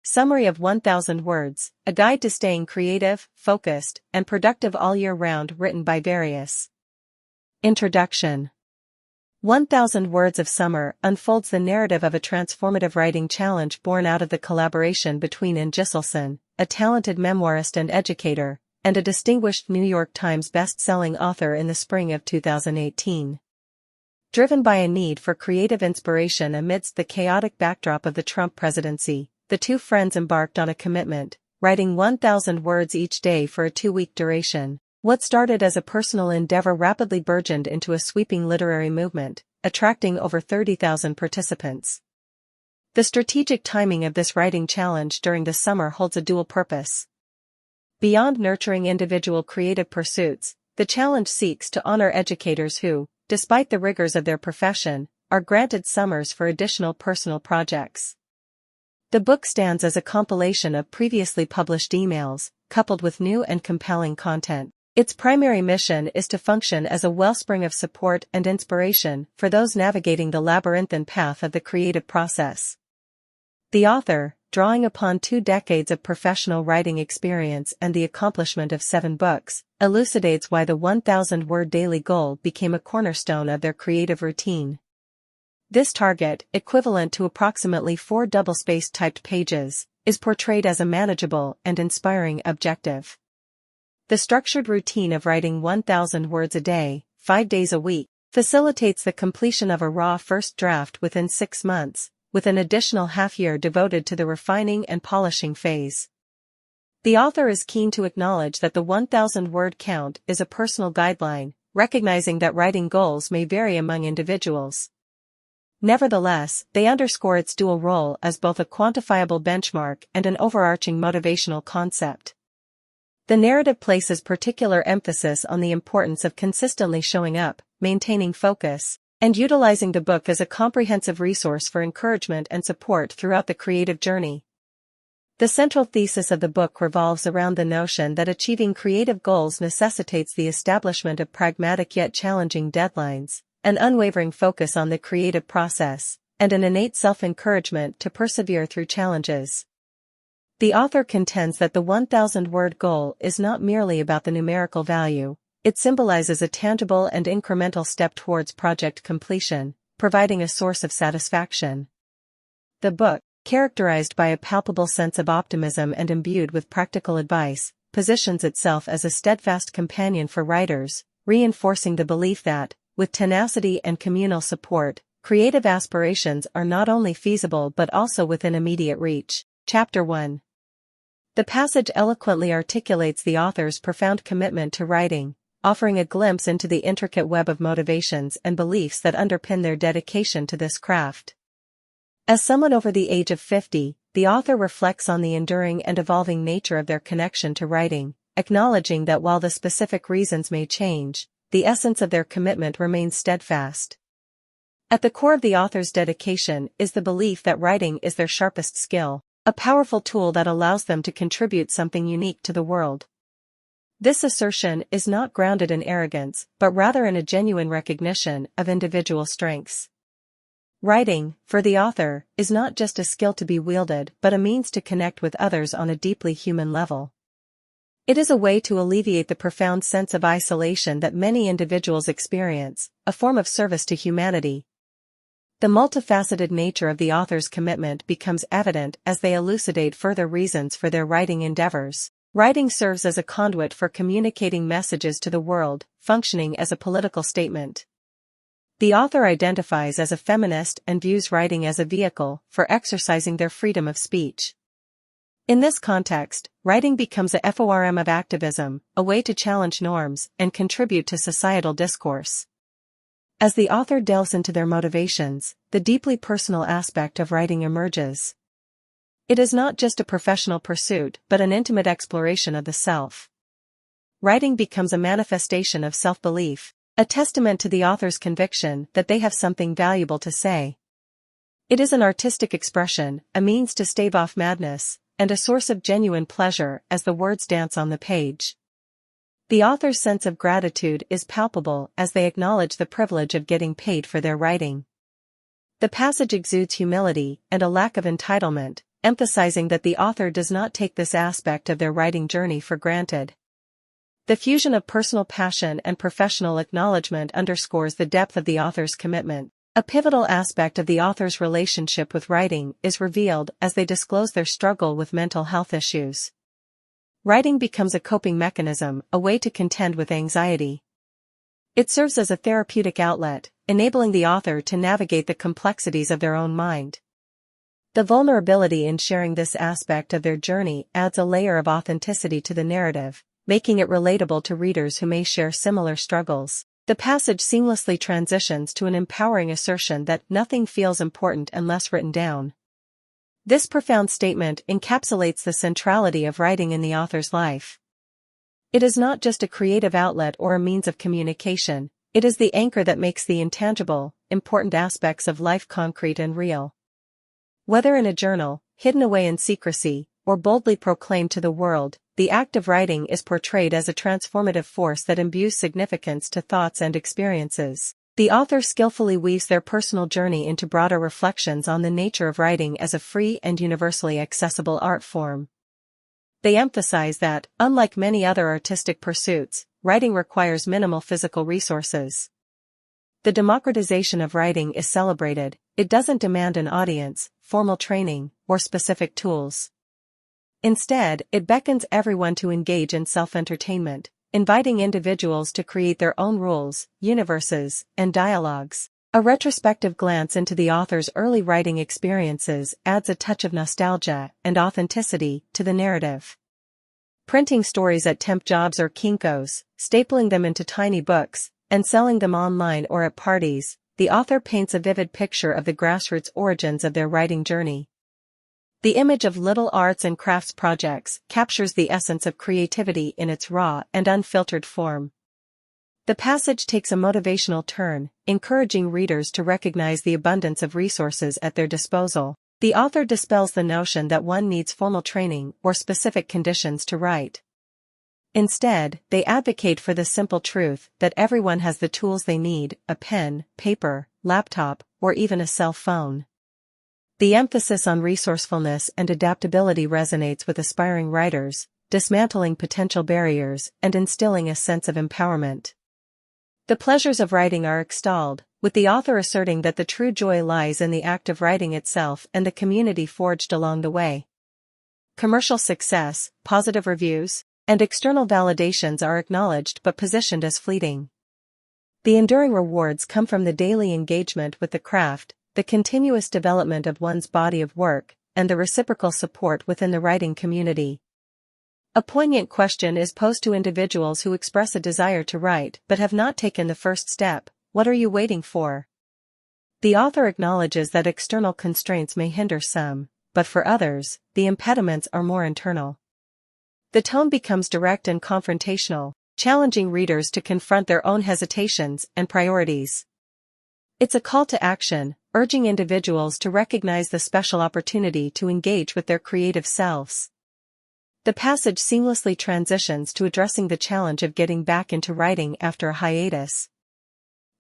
Summary of 1000 Words, a guide to staying creative, focused, and productive all year round, written by Various. Introduction. 1000 Words of Summer unfolds the narrative of a transformative writing challenge born out of the collaboration between Ann Giselson, a talented memoirist and educator, and a distinguished New York Times best-selling author in the spring of 2018. Driven by a need for creative inspiration amidst the chaotic backdrop of the Trump presidency, the two friends embarked on a commitment, writing 1000 words each day for a 2-week duration. What started as a personal endeavor rapidly burgeoned into a sweeping literary movement, attracting over 30,000 participants. The strategic timing of this writing challenge during the summer holds a dual purpose. Beyond nurturing individual creative pursuits, the challenge seeks to honor educators who, despite the rigors of their profession, are granted summers for additional personal projects. The book stands as a compilation of previously published emails, coupled with new and compelling content. Its primary mission is to function as a wellspring of support and inspiration for those navigating the labyrinthine path of the creative process. The author, drawing upon 2 decades of professional writing experience and the accomplishment of 7 books, elucidates why the 1000-word daily goal became a cornerstone of their creative routine. This target, equivalent to approximately 4 double-spaced typed pages, is portrayed as a manageable and inspiring objective. The structured routine of writing 1000 words a day, 5 days a week, facilitates the completion of a raw first draft within 6 months, with an additional half-year devoted to the refining and polishing phase. The author is keen to acknowledge that the 1000-word count is a personal guideline, recognizing that writing goals may vary among individuals. Nevertheless, they underscore its dual role as both a quantifiable benchmark and an overarching motivational concept. The narrative places particular emphasis on the importance of consistently showing up, maintaining focus, and utilizing the book as a comprehensive resource for encouragement and support throughout the creative journey. The central thesis of the book revolves around the notion that achieving creative goals necessitates the establishment of pragmatic yet challenging deadlines, an unwavering focus on the creative process, and an innate self-encouragement to persevere through challenges. The author contends that the 1000-word goal is not merely about the numerical value, it symbolizes a tangible and incremental step towards project completion, providing a source of satisfaction. The book, characterized by a palpable sense of optimism and imbued with practical advice, positions itself as a steadfast companion for writers, reinforcing the belief that, with tenacity and communal support, creative aspirations are not only feasible but also within immediate reach. Chapter 1. The passage eloquently articulates the author's profound commitment to writing, offering a glimpse into the intricate web of motivations and beliefs that underpin their dedication to this craft. As someone over the age of 50, the author reflects on the enduring and evolving nature of their connection to writing, acknowledging that while the specific reasons may change, the essence of their commitment remains steadfast. At the core of the author's dedication is the belief that writing is their sharpest skill, a powerful tool that allows them to contribute something unique to the world. This assertion is not grounded in arrogance, but rather in a genuine recognition of individual strengths. Writing, for the author, is not just a skill to be wielded but a means to connect with others on a deeply human level. It is a way to alleviate the profound sense of isolation that many individuals experience, a form of service to humanity. The multifaceted nature of the author's commitment becomes evident as they elucidate further reasons for their writing endeavors. Writing serves as a conduit for communicating messages to the world, functioning as a political statement. The author identifies as a feminist and views writing as a vehicle for exercising their freedom of speech. In this context, writing becomes a form of activism, a way to challenge norms and contribute to societal discourse. As the author delves into their motivations, the deeply personal aspect of writing emerges. It is not just a professional pursuit but an intimate exploration of the self. Writing becomes a manifestation of self-belief, a testament to the author's conviction that they have something valuable to say. It is an artistic expression, a means to stave off madness, and a source of genuine pleasure as the words dance on the page. The author's sense of gratitude is palpable as they acknowledge the privilege of getting paid for their writing. The passage exudes humility and a lack of entitlement, emphasizing that the author does not take this aspect of their writing journey for granted. The fusion of personal passion and professional acknowledgement underscores the depth of the author's commitment. A pivotal aspect of the author's relationship with writing is revealed as they disclose their struggle with mental health issues. Writing becomes a coping mechanism, a way to contend with anxiety. It serves as a therapeutic outlet, enabling the author to navigate the complexities of their own mind. The vulnerability in sharing this aspect of their journey adds a layer of authenticity to the narrative, making it relatable to readers who may share similar struggles. The passage seamlessly transitions to an empowering assertion that nothing feels important unless written down. This profound statement encapsulates the centrality of writing in the author's life. It is not just a creative outlet or a means of communication, it is the anchor that makes the intangible, important aspects of life concrete and real. Whether in a journal, hidden away in secrecy, or boldly proclaimed to the world, the act of writing is portrayed as a transformative force that imbues significance to thoughts and experiences. The author skillfully weaves their personal journey into broader reflections on the nature of writing as a free and universally accessible art form. They emphasize that, unlike many other artistic pursuits, writing requires minimal physical resources. The democratization of writing is celebrated. It doesn't demand an audience, formal training, or specific tools. Instead, it beckons everyone to engage in self-entertainment, inviting individuals to create their own rules, universes, and dialogues. A retrospective glance into the author's early writing experiences adds a touch of nostalgia and authenticity to the narrative. Printing stories at temp jobs or Kinko's, stapling them into tiny books, and selling them online or at parties, the author paints a vivid picture of the grassroots origins of their writing journey. The image of little arts and crafts projects captures the essence of creativity in its raw and unfiltered form. The passage takes a motivational turn, encouraging readers to recognize the abundance of resources at their disposal. The author dispels the notion that one needs formal training or specific conditions to write. Instead, they advocate for the simple truth that everyone has the tools they need: a pen, paper, laptop, or even a cell phone. The emphasis on resourcefulness and adaptability resonates with aspiring writers, dismantling potential barriers and instilling a sense of empowerment. The pleasures of writing are extolled, with the author asserting that the true joy lies in the act of writing itself and the community forged along the way. Commercial success, positive reviews, and external validations are acknowledged but positioned as fleeting. The enduring rewards come from the daily engagement with the craft, the continuous development of one's body of work, and the reciprocal support within the writing community. A poignant question is posed to individuals who express a desire to write but have not taken the first step: what are you waiting for? The author acknowledges that external constraints may hinder some, but for others, the impediments are more internal. The tone becomes direct and confrontational, challenging readers to confront their own hesitations and priorities. It's a call to action, urging individuals to recognize the special opportunity to engage with their creative selves. The passage seamlessly transitions to addressing the challenge of getting back into writing after a hiatus.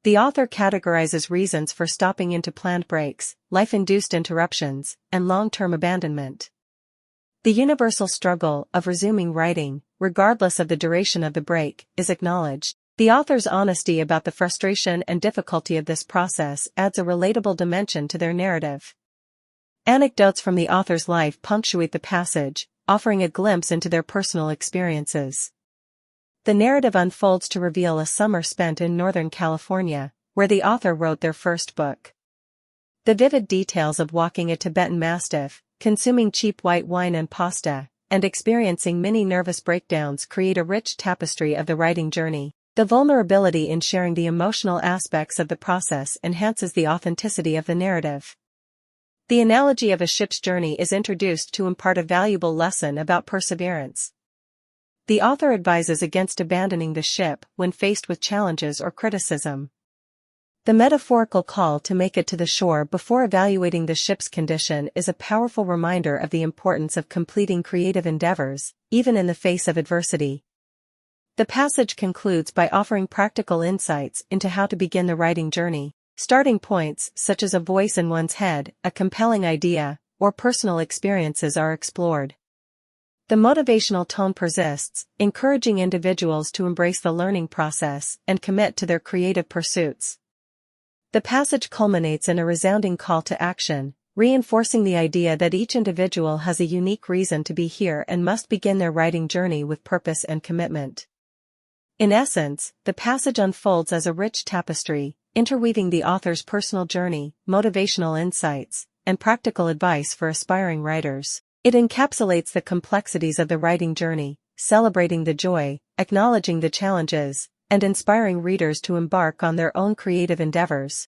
The author categorizes reasons for stopping into planned breaks, life-induced interruptions, and long-term abandonment. The universal struggle of resuming writing, regardless of the duration of the break, is acknowledged. The author's honesty about the frustration and difficulty of this process adds a relatable dimension to their narrative. Anecdotes from the author's life punctuate the passage, offering a glimpse into their personal experiences. The narrative unfolds to reveal a summer spent in Northern California, where the author wrote their first book. The vivid details of walking a Tibetan mastiff, consuming cheap white wine and pasta, and experiencing many nervous breakdowns create a rich tapestry of the writing journey. The vulnerability in sharing the emotional aspects of the process enhances the authenticity of the narrative. The analogy of a ship's journey is introduced to impart a valuable lesson about perseverance. The author advises against abandoning the ship when faced with challenges or criticism. The metaphorical call to make it to the shore before evaluating the ship's condition is a powerful reminder of the importance of completing creative endeavors, even in the face of adversity. The passage concludes by offering practical insights into how to begin the writing journey. Starting points such as a voice in one's head, a compelling idea, or personal experiences are explored. The motivational tone persists, encouraging individuals to embrace the learning process and commit to their creative pursuits. The passage culminates in a resounding call to action, reinforcing the idea that each individual has a unique reason to be here and must begin their writing journey with purpose and commitment. In essence, the passage unfolds as a rich tapestry, interweaving the author's personal journey, motivational insights, and practical advice for aspiring writers. It encapsulates the complexities of the writing journey, celebrating the joy, acknowledging the challenges, and inspiring readers to embark on their own creative endeavors.